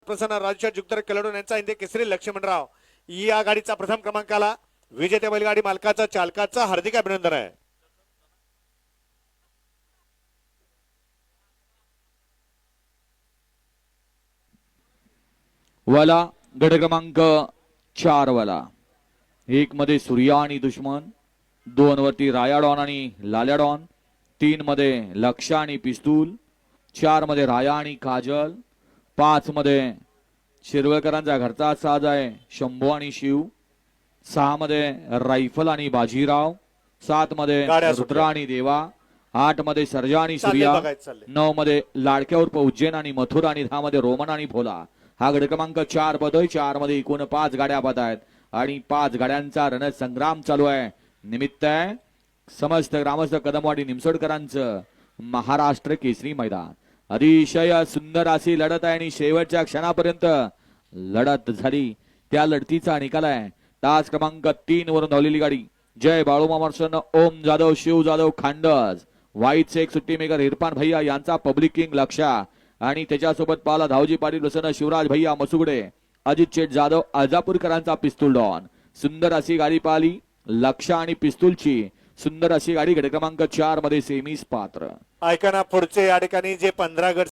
प्रसन्न राजशेठ जुगदर कलडून यांचा हिंदी केसरी लक्ष्मणराव या गाडीचा प्रथम क्रमांकाला विजेत्या बैलगाडी मालकाचा चालकाचा हार्दिक अभिनंदन आहे. वाला गट क्रमांक 4 वाला 1 मध्ये सूर्या आणि दुश्मन, 2 वरती रायाडॉन आणि लाल्याडॉन, 3 मध्ये लक्ष आणि पिस्तूल, 4 मध्ये राया आणि काजल, 5 मध्ये शिरवळकरांचा घरचा साज आहे शंभू आणि शिव, 6 मध्ये रायफल आणि बाजीराव, 7 मध्ये गाड्या रुद्र सुटल्या. आणि देवा, 8 मध्ये सर्जा आणि चालले सूर्या, बघायचं चालले. 9 मध्ये लाडक्या उर्फ उज्जैन आणि मथुरा आणि 10 मध्ये रोमन आणि भोला. हा गट क्रमांक 4 पद 4 मध्ये एकूण 5 गाड्या बाद आहेत आणि 5 गाड्यांचा रणसंग्राम चालू आहे. निमित्त आहे समस्त ग्रामस्थ कदमवाडी निमसोडकरांचं महाराष्ट्र केसरी मैदान. अतिशय सुंदर अशी लढत आहे आणि शेवटच्या क्षणापर्यंत लढत झाली. त्या लढतीचा निकाल आहे तास क्रमांक 3 वरून धावलेली गाडी जय बाळूमामर्शन ओम जाधव शिव जाधव खांडस, वाईट शेख सुट्टी मेकर इरफान भैया यांचा पब्लिक किंग लक्षा आणि त्याच्यासोबत पाला धावजी पाटील प्रसन्न शिवराज भैया मसुगडे, अजित शेठ जाधव अजापूरकरांचा पिस्तूल डॉन. सुंदर अशी गाडी पाहिली लक्षा आणि पिस्तूलची. सुंदर अशी गाडी गट क्रमांक 4 मध्ये सेमीस पात्र. ऐका ना पुढचे या ठिकाणी जे 15 गट